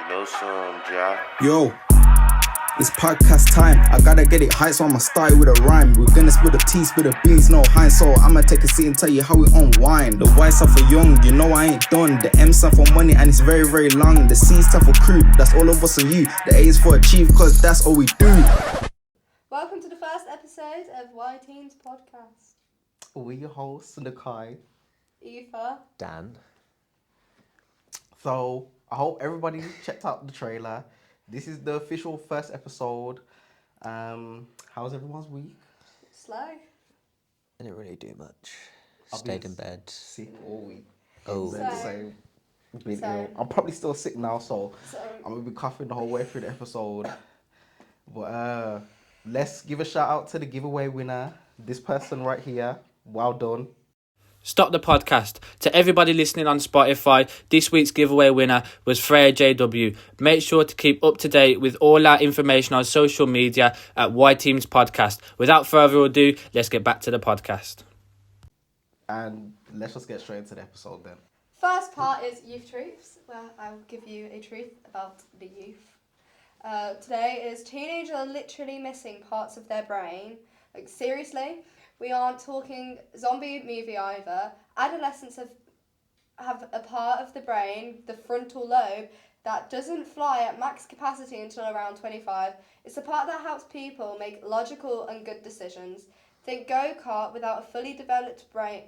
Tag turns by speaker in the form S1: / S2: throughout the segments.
S1: know some, ja.
S2: Yo, it's podcast time. I gotta get it high, so I'ma start with a rhyme. We're gonna spill the tea, spill the beans, no hind. So I'ma take a seat and tell you how we unwind. The Y stand for young, you know I ain't done. The M stand for money, and it's very, very long. The C stand for crew, that's all of us and you. The A is for achieve, cause that's all we do.
S3: Welcome to the first episode of Y Teens Podcast.
S4: We're your hosts, Nikai.
S3: Aoife.
S5: Dan.
S4: So, I hope everybody checked out the trailer. This is the official first episode. How's everyone's week?
S3: Slow.
S5: I didn't really do much.
S4: I've
S5: Stayed
S4: been
S5: in bed.
S4: Sick all week.
S5: Oh.
S3: Same.
S4: Been
S3: Same.
S4: ill. I'm probably still sick now, so
S3: So,
S4: I'm gonna be coughing the whole way through the episode. But let's give a shout out to the giveaway winner. This person right here. Well done.
S6: Stop the podcast. To everybody listening on Spotify, this week's giveaway winner was Freya JW. Make sure to keep up to date with all our information on social media at Y Teams Podcast. Without further ado, let's get back to the podcast.
S4: And let's just get straight into the episode then.
S3: first part is Youth Truths, where I will give you a truth about the youth. Today is teenagers are literally missing parts of their brain. Like, seriously, we aren't talking zombie movie either. Adolescents have a part of the brain, the frontal lobe, that doesn't fly at max capacity until around 25. It's the part that helps people make logical and good decisions. Think go-kart without a fully developed brain.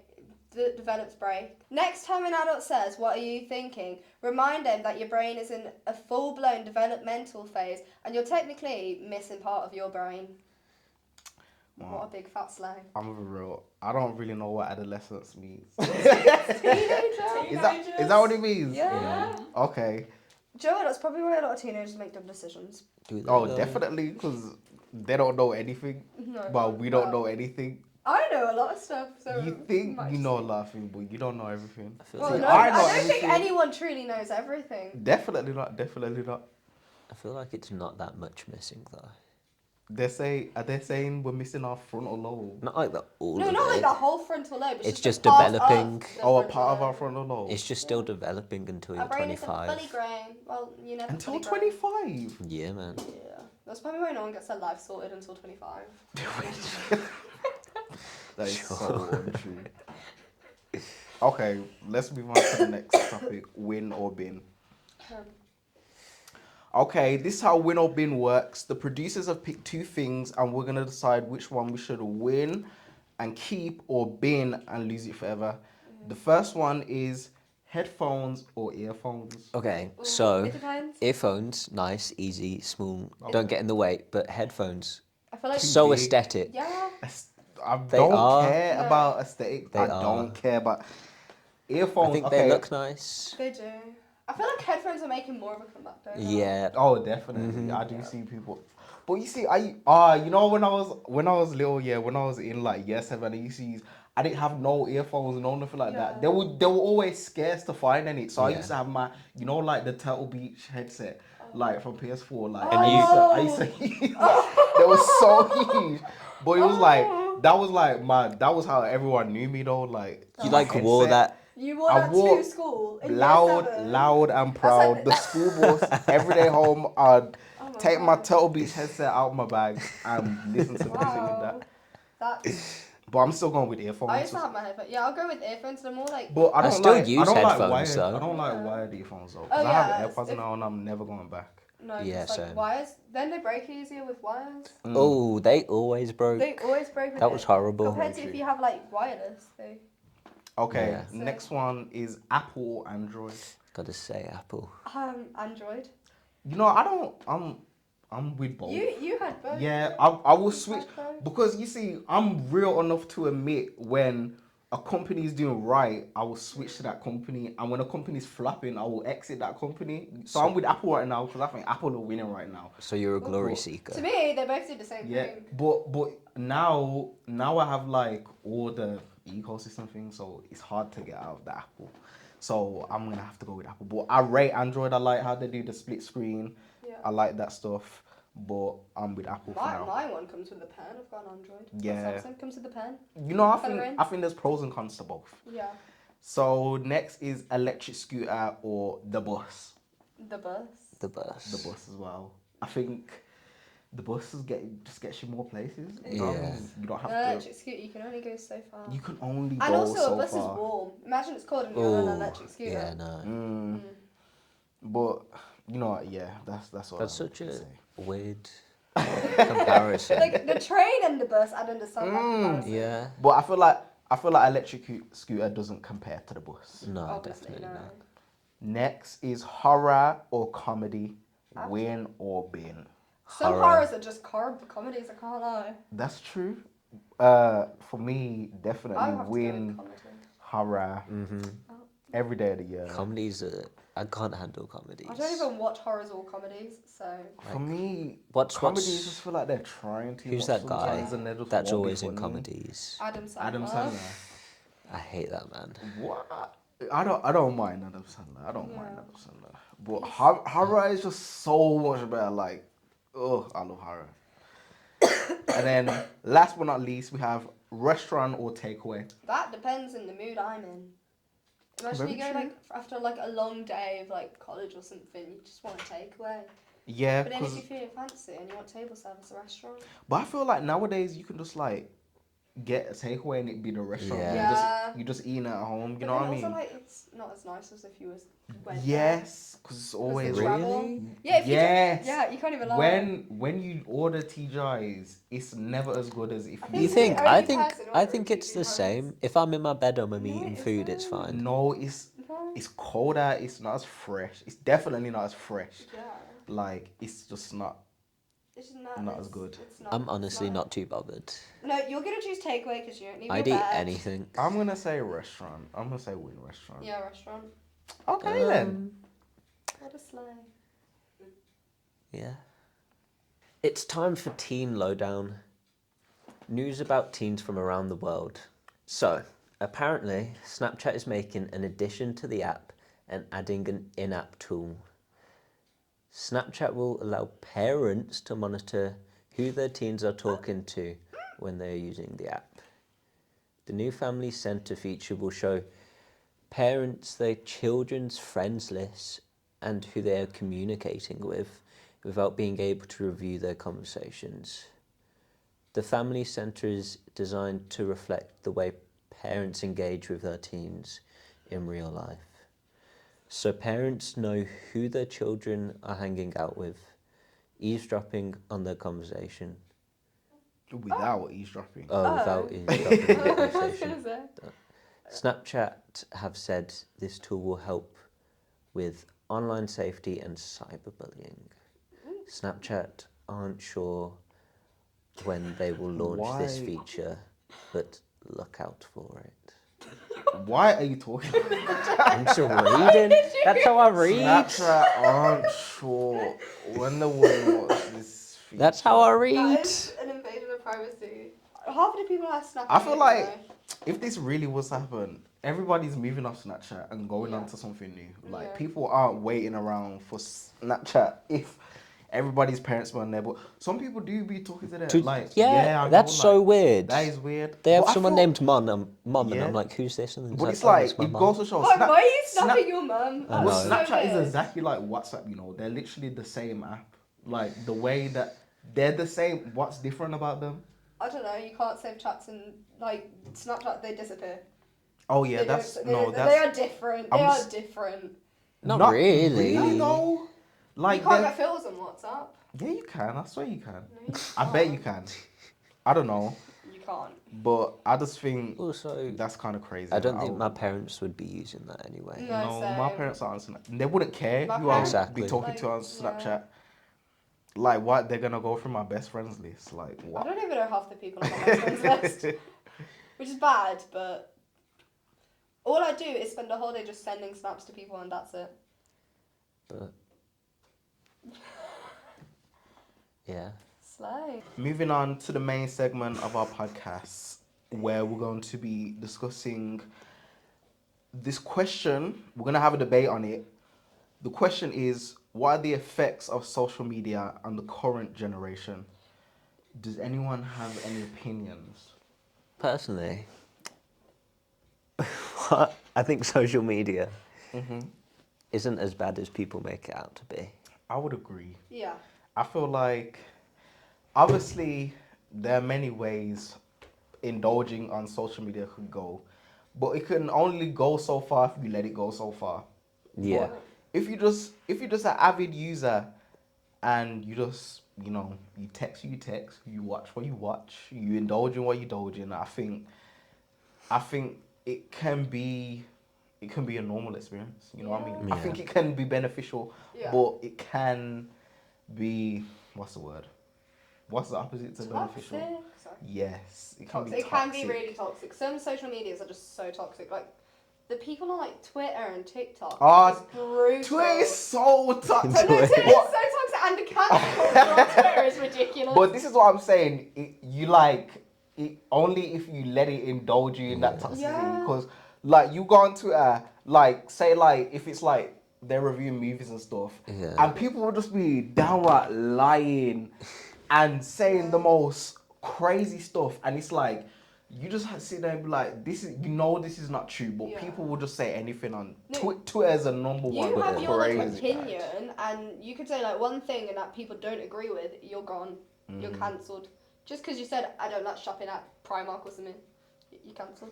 S3: Next time an adult says, "What are you thinking?" remind them that your brain is in a full-blown developmental phase and you're technically missing part of your brain.
S4: Wow.
S3: What a big fat slang.
S4: I'm gonna be real. I don't really know what adolescence means.
S3: Teenager?
S4: Is that what it means?
S3: Yeah.
S4: Okay.
S3: Do you know what? That's probably why a lot of teenagers make dumb decisions.
S5: Do they
S4: Oh,
S5: though?
S4: definitely, because they don't know anything,
S3: No,
S4: but we don't
S3: well,
S4: know anything.
S3: I know a lot of stuff, so
S4: You think
S3: might
S4: you
S3: just-
S4: know a lot of things, but you don't know everything.
S5: I feel,
S3: Well,
S5: like,
S3: no,
S4: I
S3: I
S4: know
S3: don't think
S4: everything.
S3: anyone truly knows everything.
S4: Definitely not.
S5: I feel like it's not that much missing though.
S4: Are they saying we're missing our frontal lobe?
S5: Not like the all
S3: No,
S5: of
S3: not
S5: it.
S3: like the whole frontal lobe.
S5: It's
S3: a
S5: just
S3: part of
S5: developing.
S3: the
S4: Oh, a
S3: frontal
S4: part of our
S3: lobe.
S4: frontal lobe.
S5: It's just still developing until
S3: Our
S5: you're
S3: brain isn't
S5: 25.
S3: fully grown. Well, you never
S4: Until
S3: fully
S4: 25.
S5: Yeah, man.
S3: grown. Yeah, that's probably why no one gets their life sorted until 25.
S4: That is so untrue. Okay, let's move on to the next topic: win or bin. Okay, this is how win or bin works. The producers have picked two things, and we're gonna decide which one we should win and keep, or bin and lose it forever. The first one is headphones or earphones.
S5: Okay,
S3: Ooh,
S5: so
S3: it depends.
S5: earphones, nice, easy, small, don't get in the way. But headphones,
S3: I feel like
S5: so
S4: big.
S5: aesthetic.
S3: yeah.
S4: I
S5: They
S4: don't
S5: are.
S4: care
S3: No.
S4: about aesthetic.
S5: They
S4: I
S5: are.
S4: don't care about
S5: I
S4: earphones.
S5: think
S4: okay.
S5: they look nice.
S3: They do. I feel like headphones are making more of a comeback though.
S5: Yeah.
S4: Oh, definitely. I do see people. But you see, you know, when I was little, yeah, when I was in like year 7, I used to use. I didn't have no earphones, no nothing like that.
S3: Yeah.
S4: They were always scarce to find any. So I
S5: Yeah.
S4: used to have my, you know, like the Turtle Beach headset, like from PS4. Like
S3: And
S4: I used to use that. They were so huge. But it was like that was how everyone knew me though. Like
S5: You
S4: my
S5: like wore
S4: headset.
S5: that.
S3: You wore
S4: I
S3: that
S4: wore
S3: to school in year
S4: Loud
S3: 7?
S4: and proud.
S3: like-
S4: The school bus every day home. I'd
S3: Oh my
S4: take my
S3: God.
S4: Turtle Beach headset out of my bag and listen to music with
S3: Wow.
S4: that.
S3: That's.
S4: But I'm still going with earphones.
S3: I used to have my headphones. Yeah, I'll go with earphones. They're more like.
S4: But I don't
S5: still
S4: like.
S5: use
S4: I don't like
S5: headphones,
S4: wired.
S5: though.
S4: I don't like
S3: Yeah.
S4: wired earphones though. 'Cause
S3: Oh,
S4: I
S3: yeah,
S4: have AirPods
S3: if-
S4: now and I'm never going back.
S3: No,
S5: Yeah,
S3: just like
S5: same.
S3: wires. Then they break easier with wires.
S5: Oh, they always broke.
S3: They always break with
S5: That
S3: it.
S5: was horrible.
S3: Compared to if you have like wireless, they.
S4: Okay.
S5: Yeah.
S3: So-
S4: Next one is Apple or Android.
S5: Gotta say Apple.
S3: Android.
S4: You know, I don't. I'm with both.
S3: You had both.
S4: Yeah, I will
S3: You
S4: switch
S3: had both.
S4: because you see, I'm real enough to admit when a company is doing right, I will switch to that company, and when a company's flopping, I will exit that company. So I'm with Apple right now because I think Apple are winning right now.
S5: So you're a glory
S4: Cool.
S5: seeker.
S3: To me, they both do the same
S4: Yeah,
S3: thing.
S4: but now I have like all the ecosystem things, so it's hard to get out of the Apple. So I'm gonna have to go with Apple. But I rate Android. I like how they do the split screen.
S3: Yeah.
S4: I like that stuff. But I'm with Apple for now.
S3: My one comes with a pen. I've got an Android.
S4: Yeah.
S3: Samsung comes with a pen.
S4: You know,
S3: Colouring.
S4: I think there's pros and cons to both.
S3: Yeah.
S4: So next is electric scooter or the bus.
S3: The bus.
S5: The bus.
S4: The bus as well. I think the bus just gets you more places. You know what I
S5: Yeah.
S4: mean? You don't have
S3: An
S4: to.
S3: electric scooter, you can only go so far.
S4: You can only
S3: And
S4: go
S3: also,
S4: so
S3: a bus
S4: far.
S3: is warm. Imagine it's cold and you're on an
S5: Oh,
S3: electric scooter.
S5: yeah, no.
S4: But you know what? Yeah, that's what.
S5: That's
S4: I
S5: such
S4: would
S5: a
S4: say.
S5: weird comparison.
S3: Like the train and the bus, I'd understand that comparison.
S5: Yeah.
S4: But I feel like electric scooter doesn't compare to the bus.
S5: No,
S3: Obviously,
S5: definitely
S3: no.
S5: not.
S4: Next is horror or comedy, win or bin.
S3: Some
S5: Horror.
S3: horrors are just comedies, I can't lie.
S4: That's true. For me,
S3: I
S4: definitely
S3: would have to go
S4: win
S3: with comedy.
S4: horror every day of the year.
S5: Comedies are... I can't handle comedies.
S3: I don't even watch horrors or comedies, so.
S4: For me,
S5: What's-
S4: comedies just feel like they're trying to.
S5: Who's
S4: much
S5: that guy
S4: sometimes and they just
S5: that's
S4: won't be
S5: always in
S4: funny.
S5: comedies?
S3: Adam Sandler.
S4: Adam Sandler.
S5: I hate that man.
S4: What? I don't mind Adam Sandler. I don't
S3: Yeah.
S4: mind Adam Sandler. But horror is just so much better. Like, oh, I love horror. And then, last but not least, we have restaurant or takeaway.
S3: That depends on the mood I'm in. Imagine
S4: Very
S3: you go
S4: true.
S3: like after like a long day of like college or something, you just want to take away.
S4: Yeah,
S3: But then if
S4: because
S3: you're feeling fancy and you want table service, a restaurant.
S4: but I feel like nowadays you can just like get a takeaway and it be the restaurant.
S5: Yeah.
S4: You just eating at home. You
S3: But
S4: know what I
S3: then
S4: mean?
S3: also like it's not as nice as if you went there.
S4: Yes, because it's
S3: 'Cause
S4: always
S3: the travel.
S5: Really?
S3: Yeah, if you
S4: Yes.
S3: don't, yeah, you can't even lie.
S4: when you order TGI's, it's never as good as if
S3: I
S4: you.
S5: You
S3: It's
S5: think?
S3: the
S5: I
S3: only
S5: think.
S3: person
S5: I
S3: ordering
S5: think it's the
S3: TGI's.
S5: same. If I'm in my bed, I'm
S3: No,
S5: eating
S3: it
S5: food. It's
S3: isn't.
S5: fine.
S4: No, it's colder. It's not as fresh. It's definitely not as fresh.
S3: Yeah.
S4: Like it's just not.
S3: It's
S4: Not as good.
S3: It's not,
S5: I'm
S3: it's
S5: honestly not too bothered.
S3: No, you're gonna choose takeaway because you don't need
S5: I'd
S3: your
S5: eat
S3: bed.
S5: anything.
S4: I'm gonna say restaurant. I'm gonna say win restaurant.
S3: Yeah, restaurant.
S4: Okay then.
S3: What a slay.
S5: Yeah. It's time for Teen Lowdown. News about teens from around the world. So, apparently, Snapchat is making an addition to the app and adding an in-app tool. Snapchat will allow parents to monitor who their teens are talking to when they're using the app. The new Family Center feature will show parents their children's friends lists and who they are communicating with without being able to review their conversations. The Family Center is designed to reflect the way parents engage with their teens in real life. So parents know who their children are hanging out with, eavesdropping on their conversation.
S4: Without eavesdropping.
S5: Without eavesdropping on the
S3: I was
S5: conversation.
S3: gonna say.
S5: Snapchat have said this tool will help with online safety and cyberbullying. Snapchat aren't sure when they will launch this
S4: Why?
S5: feature, but look out for it.
S4: Why are you talking?
S5: I'm just reading. That's how I read.
S4: Snapchat aren't sure when they will watch this feature.
S5: That's how I
S3: That
S5: read.
S3: is an invasion of privacy. Half of the people have Snapchat.
S4: I feel like
S3: anyway.
S4: if this really was to happen, everybody's moving off Snapchat and going
S3: Yeah.
S4: on to something new. Like
S3: Yeah.
S4: people aren't waiting around for Snapchat if everybody's parents were on there. But some people do be talking to their I know,
S5: that's so
S4: like,
S5: weird.
S4: That is weird.
S5: They have
S4: But I
S5: someone
S4: feel-
S5: named Mum, and
S4: Yeah.
S5: I'm like, who's this? And
S4: But
S5: he's
S4: it's
S5: "Oh,
S4: like
S5: it's my
S4: it
S5: mum."
S4: goes to show.
S3: Why are you
S4: Snap-
S3: snapping your mum?
S5: I
S4: Well,
S5: know.
S3: That's so
S4: Snapchat is
S3: weird.
S4: exactly like WhatsApp, you know. They're literally the same app. Like the way that they're the same. What's different about them?
S3: I don't know. You can't save chats and like Snapchat. They disappear.
S4: Oh yeah,
S3: They
S4: that's
S3: don't-
S4: no,
S3: they
S4: that's
S3: are different.
S4: I'm
S3: They are
S4: just-
S3: different.
S5: Not really.
S4: Really though. Like
S3: You can't
S4: they're-
S3: get filters on WhatsApp.
S4: yeah, you can. I swear you can.
S3: No, you
S4: I bet
S3: can't.
S4: you can. I don't know,
S3: You can't.
S4: but I just think
S5: Also,
S4: that's kind of crazy.
S5: I don't
S4: that
S5: think my parents would be using that anyway.
S3: No,
S4: No, my
S3: same.
S4: parents aren't. They wouldn't care
S3: My
S4: who I'll
S5: Exactly.
S4: be talking to on
S3: Like, yeah.
S4: Snapchat. Like what? They're gonna go through my best friends list. Like
S3: I
S4: what?
S3: don't even know half the people on my best friends list, which is bad. But all I do is spend a whole day just sending snaps to people, and that's it.
S5: But yeah.
S3: Slay.
S4: Moving on to the main segment of our podcast, where we're going to be discussing this question. We're going to have a debate on it. The question is, what are the effects of social media on the current generation? Does anyone have any opinions?
S5: Personally, I think social media isn't as bad as people make it out to be.
S4: I would agree.
S3: Yeah.
S4: I feel like, obviously, there are many ways indulging on social media could go, but it can only go so far if you let it go so far.
S5: Yeah.
S4: But if you're just an avid user and you just you text, you watch what you watch, you indulge in what you indulge in, I think it can be a normal experience. You know what I mean? I
S5: Yeah.
S4: think it can be beneficial,
S3: Yeah.
S4: but it can be, what's the word? What's the opposite to beneficial?
S3: Toxic. Sorry.
S4: Yes, it can
S3: Toxic.
S4: be
S3: It can
S4: toxic.
S3: be really toxic. Some social medias are just so toxic. Like the people on like Twitter and TikTok.
S4: Ah,
S3: is brutal.
S4: Twitter is so toxic.
S3: No, Twitter is so
S4: But-
S3: toxic, and the cancel culture on Twitter is ridiculous.
S4: But this is what I'm saying. It only if you let it indulge you in that toxicity.
S3: Yeah.
S4: Because like you go on Twitter, like say like if it's like they're reviewing movies and stuff,
S5: Yeah.
S4: and people will just be downright lying and saying the most crazy stuff, and it's like you just sit there and be like, this is not true, but
S3: Yeah.
S4: people will just say anything on
S3: No,
S4: Twitter is a number one.
S3: You have your like,
S4: crazy
S3: opinion, and you could say like one thing, and that people don't agree with, you're gone. You're cancelled. Just because you said I don't like shopping at Primark or something, you're cancelled.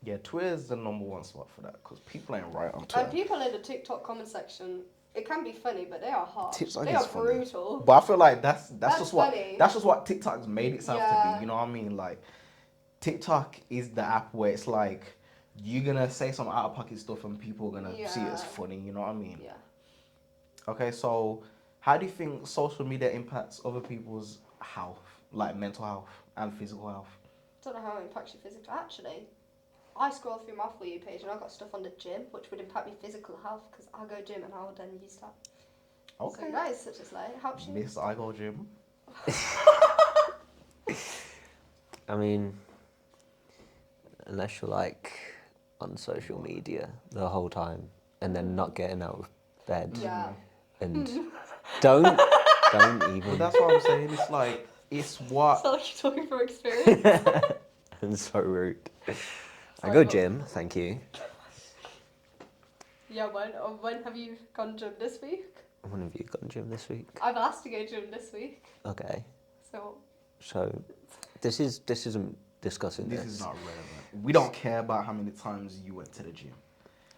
S4: Yeah, Twitter is the number one spot for that because people ain't right on
S3: And
S4: Twitter.
S3: people in the TikTok comment section, it can be funny, but they are harsh.
S4: TikTok
S3: They
S4: is
S3: are
S4: funny.
S3: brutal.
S4: But I feel like that's just
S3: funny.
S4: what TikTok's made itself to
S3: Yeah.
S4: be. You know what I mean? Like TikTok is the app where it's like you're gonna say some out of pocket stuff and people are gonna see it as
S3: Yeah.
S4: funny. You know what I mean?
S3: Yeah.
S4: Okay, so how do you think social media impacts other people's health, like mental health and physical health?
S3: Don't know how it impacts your physical. Actually, I scroll through my For You page and I've got stuff on the gym, which would impact my physical health because I go gym and I will then use that.
S4: Okay.
S3: So that is such a slay. It helps you.
S4: Miss I go gym.
S5: I mean, unless you're like on social media the whole time and then not getting out of bed
S3: Yeah.
S5: and don't
S4: But
S5: even.
S4: that's what I'm saying. It's like it's what.
S3: It's not like you're talking from experience.
S5: And so rude. I
S3: Sorry,
S5: go
S3: what-
S5: gym, thank you.
S3: Yeah, when have you gone gym this week?
S5: When have you gone gym this week?
S3: I've asked to go gym this week.
S5: Okay,
S3: So
S5: so this isn't discussing
S4: This
S5: this.
S4: is not relevant. We don't care about how many times you went to the gym.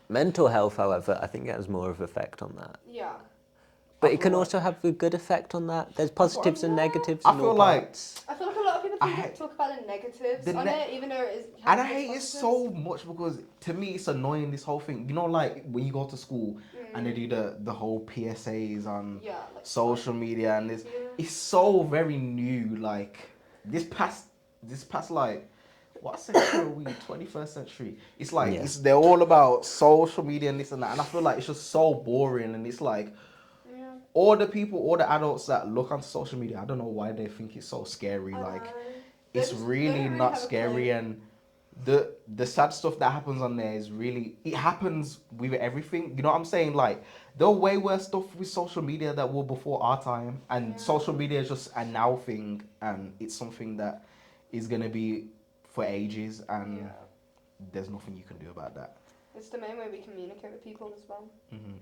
S5: Mental health, however, I think it has more of an effect on that.
S3: yeah.
S5: But
S4: I
S5: it can
S4: feel
S5: also have a good effect on that. There's positives and negatives
S4: I
S5: in
S4: feel
S5: all
S4: like-
S5: parts.
S3: I feel like a lot of people
S4: I
S3: think
S4: hate-
S3: talk about the negatives
S4: the
S3: on
S4: ne-
S3: it, even though it is.
S4: And I
S3: has
S4: hate it
S3: positives.
S4: so much because to me it's annoying, this whole thing. You know, like when you go to school and they do the whole PSAs on
S3: Yeah, like
S4: social media and this,
S3: Yeah.
S4: it's so very new. Like this past like what century are we? 21st century. It's like
S5: Yeah.
S4: they're all about social media and this and that, and I feel like it's just so boring. And it's like
S3: Yeah.
S4: all the adults that look on social media, I don't know why they think it's so scary. Like it's
S3: They
S4: really
S3: don't
S4: not
S3: have a
S4: scary,
S3: clue.
S4: and the sad stuff that happens on there is really, it happens with everything. You know what I'm saying? Like there are way worse stuff with social media that were before our time, and
S3: Yeah.
S4: social media is just a now thing, and it's something that is gonna be for ages, and
S3: Yeah.
S4: there's nothing you can do about that.
S3: It's the main way we communicate with people as well.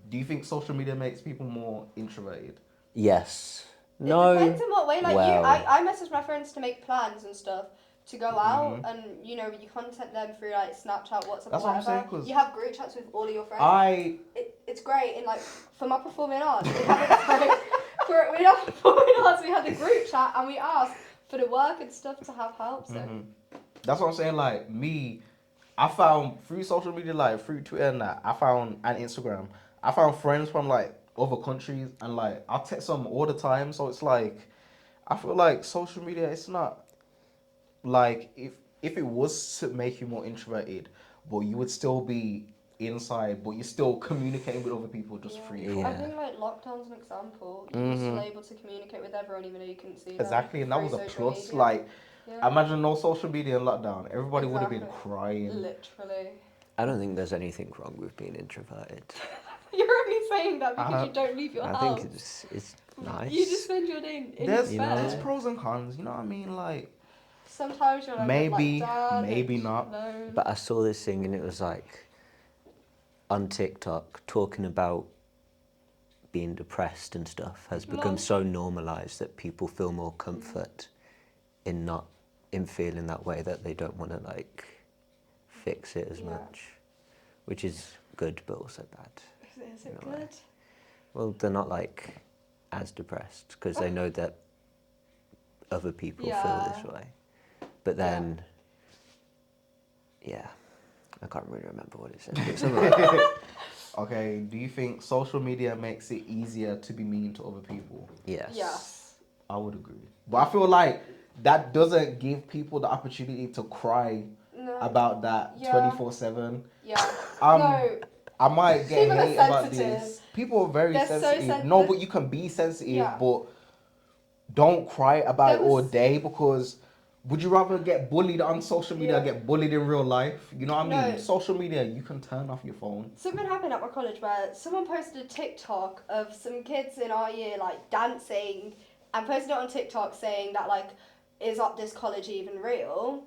S4: Do you think social media makes people more introverted?
S5: Yes.
S3: It
S5: No.
S3: depends on what way. Like
S5: well.
S3: I message my friends to make plans and stuff to go out, and you know you contact them through like Snapchat, WhatsApp,
S4: That's
S3: or
S4: what I'm
S3: whatever.
S4: saying, 'cause
S3: You have group chats with all of your friends. It's great. And like for my performing arts, we have performing arts. We had the group chat and we asked for the work and stuff to have help. So
S4: That's what I'm saying. Like me, I found through social media, like through Twitter and that, and Instagram, I found friends from like other countries, and like I text them all the time. So it's like, I feel like social media, it's not like if it was to make you more introverted, but you would still be inside, but you're still communicating with other people just free.
S5: Yeah.
S3: I think like lockdown's an example. You were still able to communicate with everyone even though you couldn't see them.
S4: Exactly, and that was
S3: through
S4: a
S3: social
S4: plus.
S3: media.
S4: Like,
S3: Yeah.
S4: imagine no social media in lockdown. Everybody would have been
S3: Exactly.
S4: crying.
S3: Literally.
S5: I don't think there's anything wrong with being introverted.
S3: You're only saying that because you don't leave your
S5: I
S3: house.
S5: think it's nice.
S3: You just spend your day in
S4: There's
S3: your bed.
S4: there's pros and cons. You know what I mean? Like.
S3: Sometimes you're like
S4: Maybe,
S3: dad,
S4: maybe
S3: it's
S4: not.
S3: alone.
S5: But I saw this thing and it was like on TikTok talking about being depressed and stuff has become so normalised that people feel more comfort in feeling that way, that they don't want to like fix it as much, which is good but also bad.
S3: Is it good?
S5: Well, they're not like as depressed because they know that other people feel this way. But then, I can't really remember what it says. But something like that.
S4: Okay, do you think social media makes it easier to be mean to other people?
S5: Yes.
S3: Yes.
S4: I would agree. But I feel like that doesn't give people the opportunity to cry about that 24/7.
S3: Yeah.
S4: No. I might get
S3: People are
S4: hate about
S3: sensitive.
S4: this. People are very
S3: They're so
S4: sensitive.
S3: sensitive.
S4: No, but you can be sensitive, but don't cry about it all day, because would you rather get bullied on social media or get bullied in real life? You know what I mean? Social media, you can turn off your phone.
S3: Something happened at my college where someone posted a TikTok of some kids in our year like dancing and posted it on TikTok saying that like, is this college even real?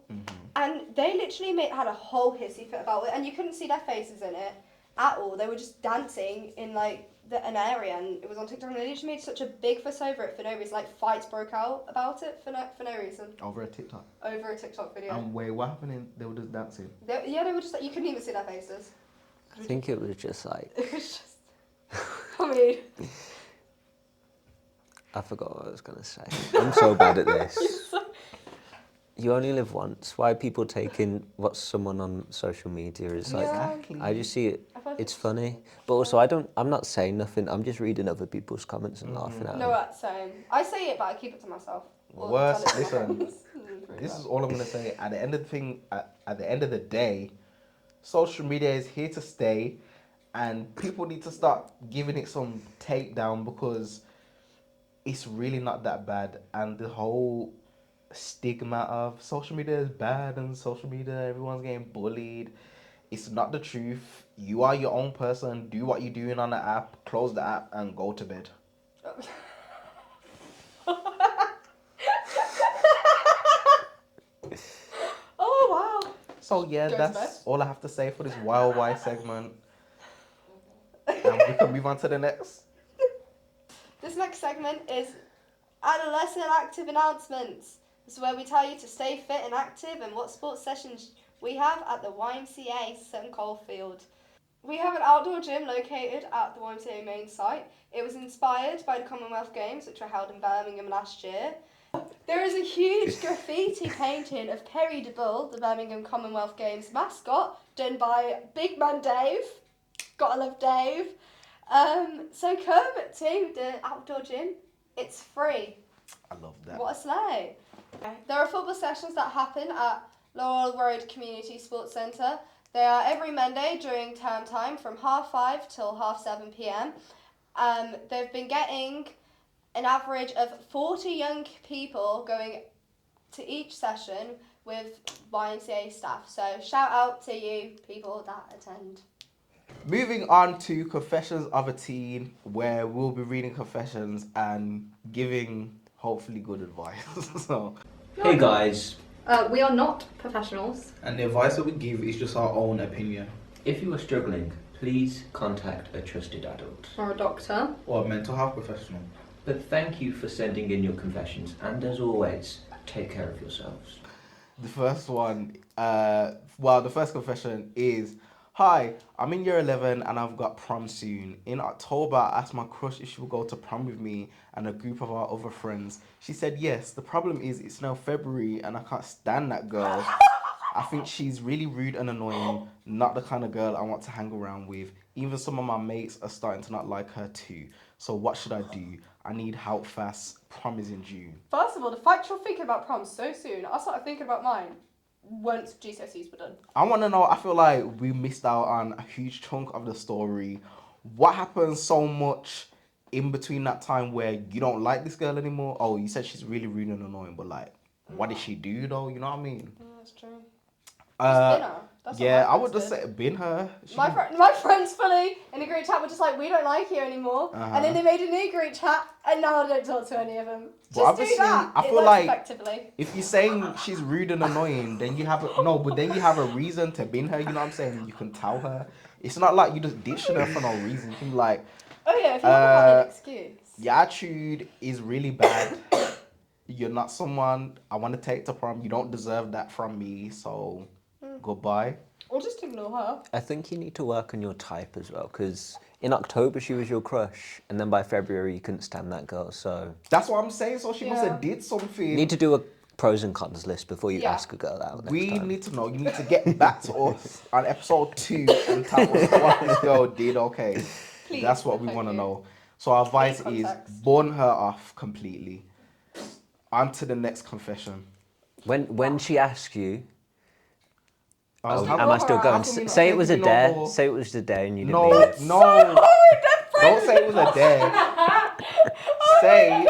S3: And they literally had a whole hissy fit about it, and you couldn't see their faces in it at all. They were just dancing in like an area, and it was on TikTok, and they literally made such a big fuss over it for no reason. Like fights broke out about it for no reason.
S4: Over a TikTok?
S3: Over a TikTok video.
S4: And wait, what happened? They were just dancing?
S3: They were just like, you couldn't even see their faces.
S5: I think it was just like...
S3: It was just... I mean...
S5: I forgot what I was going to say. I'm so bad at this. You only live once. Why are people taking what someone on social media is like?
S4: Exactly.
S5: I just see it. It's funny, but also I'm not saying nothing. I'm just reading other people's comments and laughing at them.
S3: No, same. I say it, but I keep it to myself.
S4: Worse, listen. This is all I'm gonna say. At the end of the day, social media is here to stay, and people need to start giving it some takedown, because it's really not that bad. And the whole stigma of social media is bad, and social media, everyone's getting bullied. It's not the truth. You are your own person. Do what you're doing on the app. Close the app and go to bed.
S3: Oh, wow.
S4: So yeah, that's all I have to say for this YY segment. And we can move on to the next.
S3: This next segment is Adolescent Active Announcements. This is where we tell you to stay fit and active and what sports sessions we have at the YMCA Sutton Coldfield. We have an outdoor gym located at the YMCA main site. It was inspired by the Commonwealth Games, which were held in Birmingham last year. There is a huge graffiti painting of Perry de Bull, the Birmingham Commonwealth Games mascot, done by Big Man Dave. Gotta love Dave. So come to the outdoor gym. It's free.
S4: I love that.
S3: What a sleigh. There are football sessions that happen at Laurel Road Community Sports Centre. They are every Monday during term time from 5:30 till 7:30 p.m. They've been getting an average of 40 young people going to each session with YMCA staff. So shout out to you people that attend.
S4: Moving on to Confessions of a Teen, where we'll be reading confessions and giving hopefully good advice. So,
S5: Hey guys,
S3: We are not professionals.
S2: And the advice that we give is just our own opinion.
S5: if you are struggling, please contact a trusted adult.
S3: Or a doctor.
S2: Or a mental health professional.
S5: But thank you for sending in your confessions, and as always, take care of yourselves.
S4: the first one, the first confession is, hi, I'm in year 11 and I've got prom soon. In October, I asked my crush if she would go to prom with me and a group of our other friends. She said yes. The problem is it's now February and I can't stand that girl. I think she's really rude and annoying, not the kind of girl I want to hang around with. Even some of my mates are starting to not like her too. So what should I do? I need help fast. Prom is in June.
S3: First of all, the fact you're thinking about prom so soon, I started thinking about mine once GCSEs were done.
S4: I want to know, I feel like we missed out on a huge chunk of the story. What happened so much in between that time where you don't like this girl anymore? Oh, you said she's really rude and annoying, but like, what did she do though? You know what I mean?
S3: Yeah, that's true. Just bin her. That's what
S4: Yeah,
S3: my
S4: I would
S3: friends
S4: just
S3: did.
S4: say bin her.
S3: My friends fully in a group chat were just like, we don't like you anymore. And then they made a new group chat and now I don't talk to any of them.
S4: Well,
S3: Just do that.
S4: I
S3: It
S4: feel
S3: works
S4: like
S3: effectively.
S4: if you're saying she's rude and annoying, then you have a reason to bin her. You know what I'm saying? You can tell her. It's not like you just ditching her for no reason. You can be like,
S3: Oh yeah, if you have an excuse.
S4: Your attitude is really bad. You're not someone I want to take to prom. You don't deserve that from me, so goodbye.
S3: Or just ignore her.
S5: I think you need to work on your type as well, because in October she was your crush, and then by February you couldn't stand that girl. So
S4: That's what I'm saying. So she must
S3: Yeah.
S4: have did something.
S5: you need to do a pros and cons list before you
S3: Yeah.
S5: ask a girl out.
S4: We
S5: next time.
S4: need to know. You need to get back to us on episode 2 and tell us what this girl did. Okay,
S3: Please,
S4: that's what we
S3: thank
S4: want to
S3: you.
S4: know. So our advice is
S3: context.
S4: burn her off completely. On to the next confession.
S5: When she asks you,
S4: I was
S5: am
S4: having-
S5: I still
S3: How
S5: going?
S3: can we not
S5: Say it was a
S4: No
S5: dare.
S4: more.
S5: Say it was a dare, and you didn't
S4: No,
S5: mean it.
S4: no. Don't say it was a dare. Say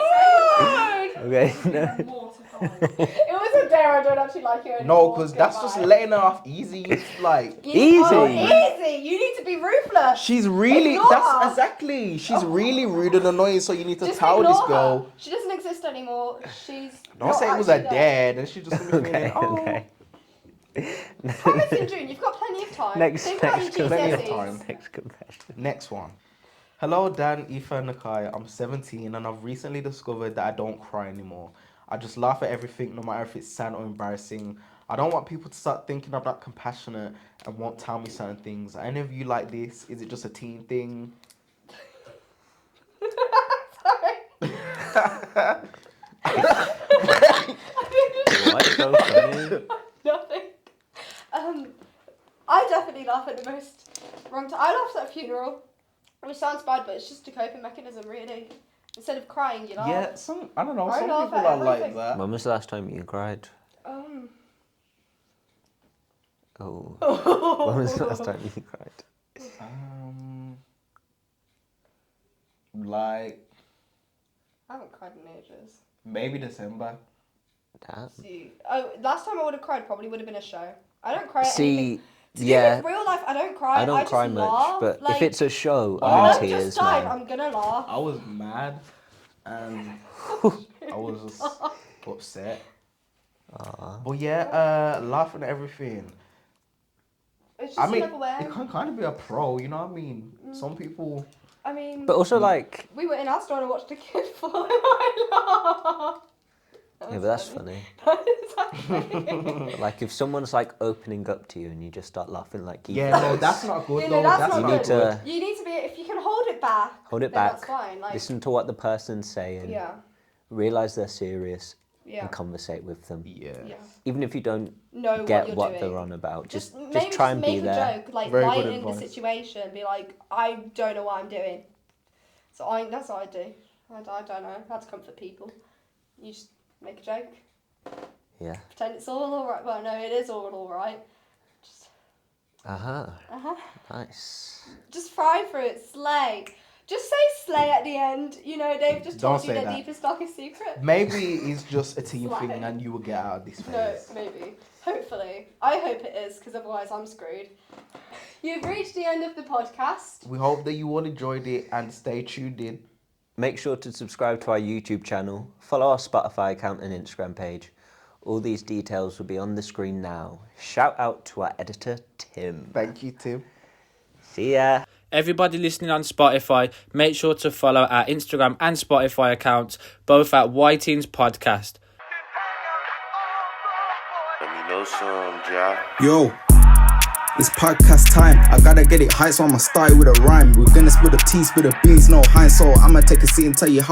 S5: Okay. No.
S3: It was a dare. I don't actually like you anymore.
S4: no, because that's just letting her off easy. It's like
S5: Easy.
S3: Oh, easy. You need to be ruthless.
S4: she's really.
S3: Ignore
S4: That's
S3: her.
S4: exactly. She's really rude and annoying. So you need to
S3: Just
S4: tell
S3: ignore
S4: this girl.
S3: her. She doesn't exist anymore. She's.
S4: Don't
S3: not
S4: say it was a
S3: actually there.
S4: dare. Then she just gonna be
S5: Okay.
S4: feeling, oh.
S5: Okay.
S3: Promise in June. You've got plenty of time.
S5: Next.
S3: Think about
S5: Next.
S3: your
S4: Plenty of
S3: GCSEs.
S4: time.
S5: Next confession.
S4: Next one. Hello, Dan, Aoife and Nikai. I'm 17 and I've recently discovered that I don't cry anymore. I just laugh at everything, no matter if it's sad or embarrassing. I don't want people to start thinking I'm not compassionate and won't tell me certain things. Are any of you like this? Is it just a teen thing?
S5: What's so funny?
S3: Nothing. I definitely laugh at the most wrong time. I laughed at a funeral, which sounds bad, but it's just a coping mechanism, really. Instead of crying, you laugh.
S4: Yeah, I don't know,
S3: I
S4: some
S3: laugh
S4: people
S3: at
S4: are like
S3: everything.
S4: that.
S5: When was the last time you cried? Oh. When was the last time you cried?
S4: Like
S3: I haven't cried in ages.
S4: maybe December.
S5: Damn.
S3: See, last time I would have cried probably would have been a show. I don't cry at
S5: See,
S3: anything. To
S5: yeah,
S3: do with real life, I don't cry.
S5: I don't
S3: just
S5: cry much,
S3: laugh.
S5: but
S3: like,
S5: if it's a show,
S4: Wow.
S5: I'm
S3: when
S5: in
S3: I've
S5: tears,
S3: just died,
S5: man.
S3: I'm gonna laugh.
S4: I was mad and I was just upset. But yeah, laughing at everything.
S3: It's just
S4: I mean,
S3: another way.
S4: it can kind of be a pro, you know what I mean? Some people.
S3: I mean,
S5: But also, like,
S3: we were in our store and watched a kid fall and I laughed.
S5: yeah, but that's funny.
S3: Exactly.
S5: Like, if someone's like opening up to you and you just start laughing, like, you
S4: Yeah, no, that's not good
S3: You
S4: though.
S3: know, that's
S4: That's
S3: not
S4: not
S5: good.
S4: good.
S3: You need to be, if you can hold it back,
S5: hold it
S3: then
S5: back,
S3: that's fine. Like,
S5: listen to what the person's saying,
S3: yeah,
S5: realize they're serious,
S3: yeah,
S5: and conversate with them.
S4: Yeah.
S3: yeah.
S5: Even if you don't
S3: Know
S5: get
S3: what
S5: what
S3: you're
S5: they're
S3: doing.
S5: on about, just
S3: maybe
S5: try and
S3: make
S5: be
S3: a
S5: there.
S3: joke, like
S4: Very good
S3: lighten the
S4: advice.
S3: situation. Be like, I don't know what I'm doing. So that's what I do. I don't know how to comfort people. You just make a joke,
S5: Yeah.
S3: pretend it's all alright. Well, no, it is all alright. Just
S5: Nice.
S3: just fry through it, slay. Just say slay at the end. You know, they've just told
S4: Don't
S3: you
S4: say
S3: their
S4: that.
S3: deepest, darkest secret.
S4: Maybe it's just a team
S3: Slay.
S4: thing and you will get out of this phase.
S3: No, maybe. Hopefully. I hope it is, because otherwise I'm screwed. You've reached the end of the podcast.
S4: We hope that you all enjoyed it and stay tuned in.
S5: Make sure to subscribe to our YouTube channel, follow our Spotify account and Instagram page. All these details will be on the screen now. Shout out to our editor, Tim.
S4: Thank you, Tim.
S5: See ya.
S6: Everybody listening on Spotify, make sure to follow our Instagram and Spotify accounts, both at YTeens Podcast.
S1: Let me know some, Ja.
S2: Yo, it's podcast time. I gotta get it high, so I'ma start with a rhyme. We're gonna spill the tea, spill the beans, no hinds, so I'ma take a seat and tell you how